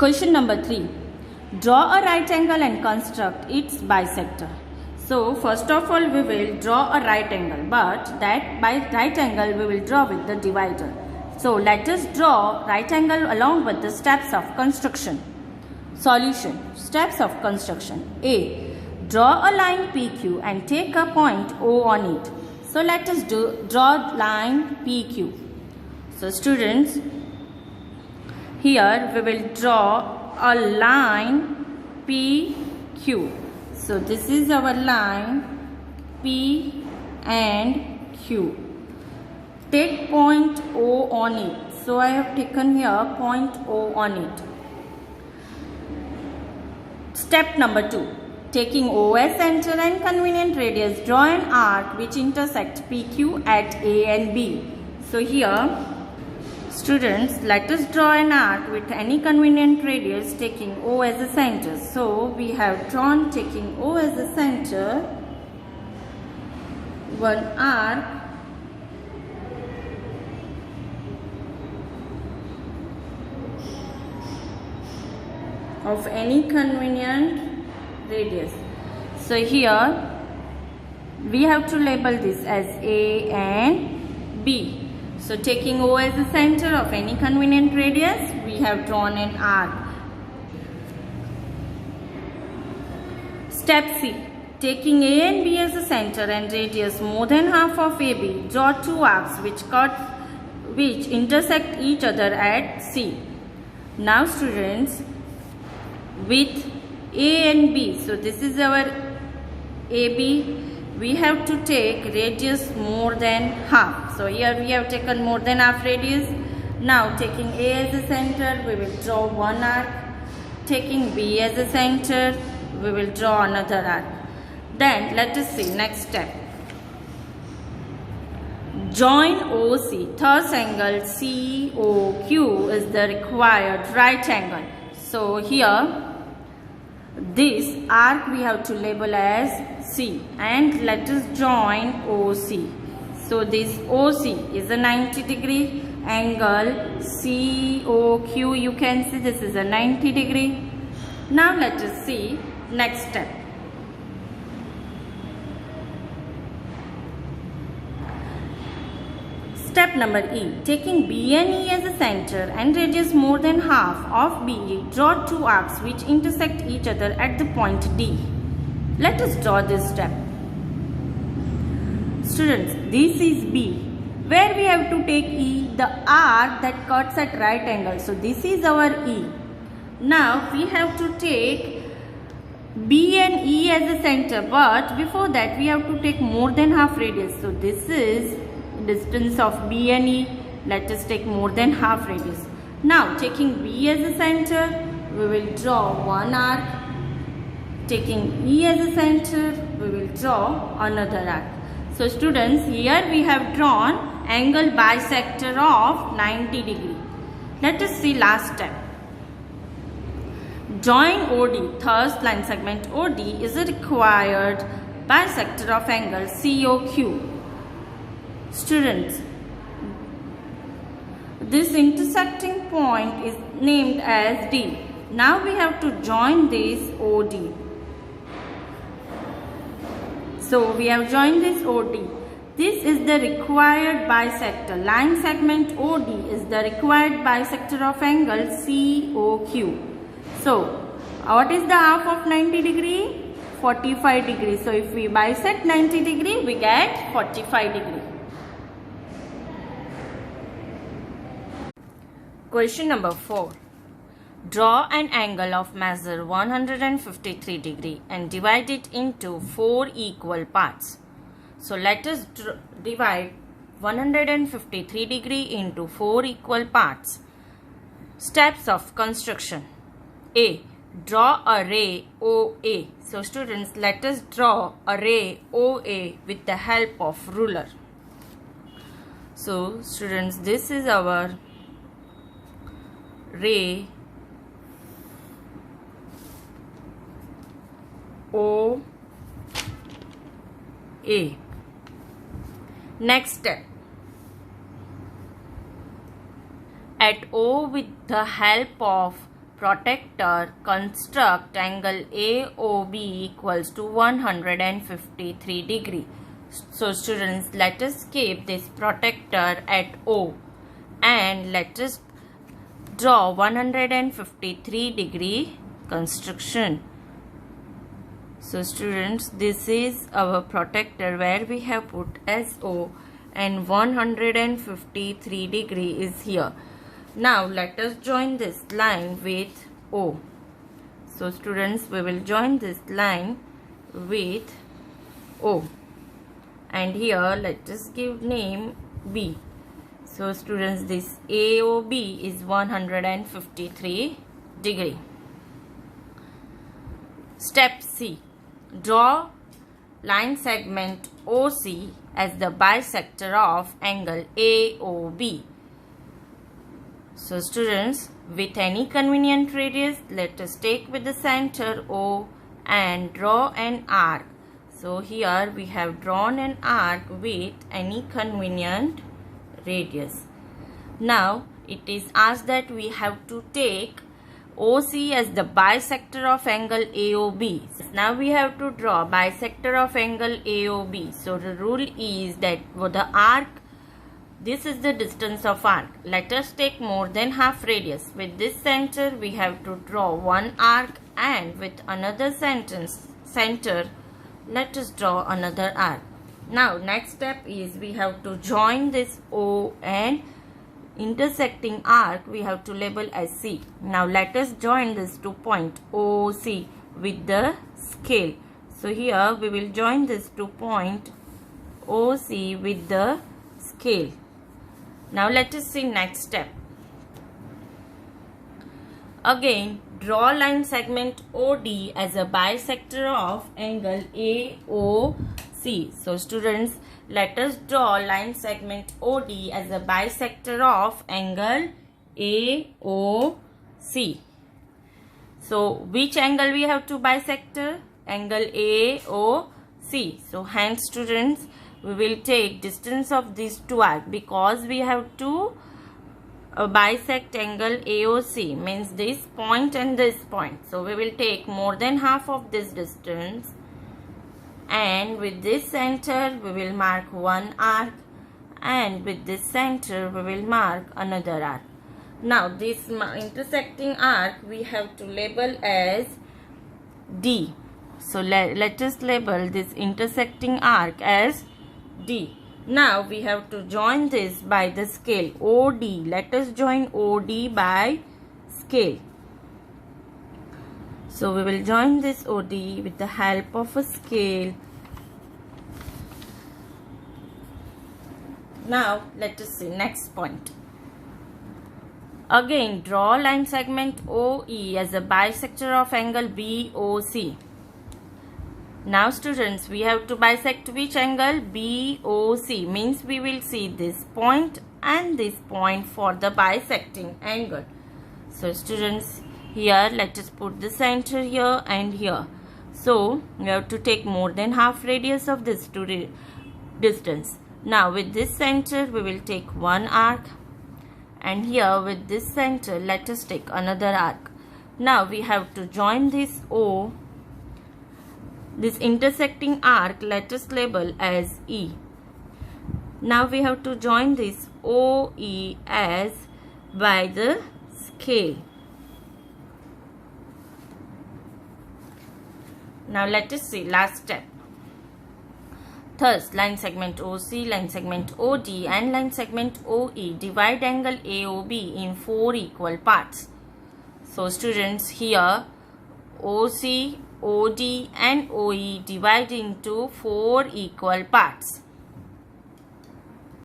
Question number 3. Draw a right angle and construct its bisector. So first of all we will draw a right angle, but that by right angle we will draw with the divider. So let us draw right angle along with the steps of construction. Solution. Steps of construction. A. Draw a line PQ and take a point O on it. So let us draw line PQ. So students, here we will draw a line PQ. So this is our line P and Q. Take point O on it. So I have taken here point O on it. Step number 2. Taking O as center and convenient radius, draw an arc which intersects PQ at A and B. So here, students, let us draw an arc with any convenient radius taking O as a center. So we have drawn, taking O as a center, one arc of any convenient radius. So here we have to label this as A and B. So taking O as the center of any convenient radius, we have drawn an arc. Step C. Taking A and B as the center and radius more than half of AB, draw two arcs which intersect each other at C. Now students, with A and B, so this is our AB, we have to take radius more than half. So here we have taken more than half radius. Now taking A as a center, we will draw one arc. Taking B as a center, we will draw another arc. Then let us see next step. Join OC. Third angle COQ is the required right angle. So here, this arc we have to label as C, and let us join OC. So this OC is a 90-degree angle. COQ, you can see this is a 90-degree. Now let us see next step. Step number E. Taking B and E as a center and radius more than half of BE, draw two arcs which intersect each other at the point D. Let us draw this step. Students, this is B. Where we have to take E, the arc that cuts at right angle. So this is our E. Now we have to take B and E as a center, but before that we have to take more than half radius. So this is distance of B and E. Let us take more than half radius. Now taking B as a center, we will draw one arc. Taking E as a center, we will draw another arc. So students, here we have drawn angle bisector of 90 degree. Let us see last step. Join OD. Third line segment OD is a required bisector of angle COQ. Students, this intersecting point is named as D. Now we have to join this OD. So we have joined this OD. This is the required bisector. Line segment OD is the required bisector of angle COQ. So what is the half of 90 degree? 45 degree. So if we bisect 90 degree, we get 45 degree. Question number 4. Draw an angle of measure 153 degree and divide it into 4 equal parts. So let us divide 153 degree into 4 equal parts. Steps of construction. A. Draw a ray OA. So students, let us draw a ray OA with the help of ruler. So students, this is our ray OA. Next step. At O with the help of protractor construct angle AOB equals to 153 degree. So students, let us keep this protractor at O and let us draw 153 degree construction. So students, this is our protractor where we have put SO and 153 degree is here. Now let us join this line with O. So students, we will join this line with O, and here let us give name B. So students, this AOB is 153 degree. Step C. Draw line segment OC as the bisector of angle AOB. So students, with any convenient radius, let us take with the center O and draw an arc. So here we have drawn an arc with any convenient radius. Now it is asked that we have to take OC as the bisector of angle AOB. Now we have to draw bisector of angle AOB. So the rule is that for the arc, this is the distance of arc. Let us take more than half radius. With this center we have to draw one arc, and with another center let us draw another arc. Now next step is we have to join this O and intersecting arc we have to label as C. Now let us join this two point OC with the scale. So here we will join this two point OC with the scale. Now let us see next step. Again, draw line segment OD as a bisector of angle AOC. So students, let us draw line segment OD as a bisector of angle AOC. So which angle we have to bisector? Angle AOC. So hence students, we will take distance of these two arcs because we have to bisect angle AOC, means this point and this point. So we will take more than half of this distance, and with this center we will mark one arc, and with this center we will mark another arc. Now this intersecting arc we have to label as D. So let us label this intersecting arc as D. Now we have to join this by the scale OD. Let us join OD by scale. So we will join this OD with the help of a scale. Now let us see next point. Again, draw line segment OE as a bisector of angle BOC. Now students, we have to bisect which angle? BOC, means we will see this point and this point for the bisecting angle. So students, here let us put the center here and here. So we have to take more than half radius of this distance. Now with this center we will take one arc, and here with this center let us take another arc. Now we have to join this O. This intersecting arc let us label as E. Now we have to join this OE as by the scale. Now let us see last step. Thus, line segment OC, line segment OD and line segment OE divide angle AOB in 4 equal parts. So students, here OC, OD and OE divide into 4 equal parts.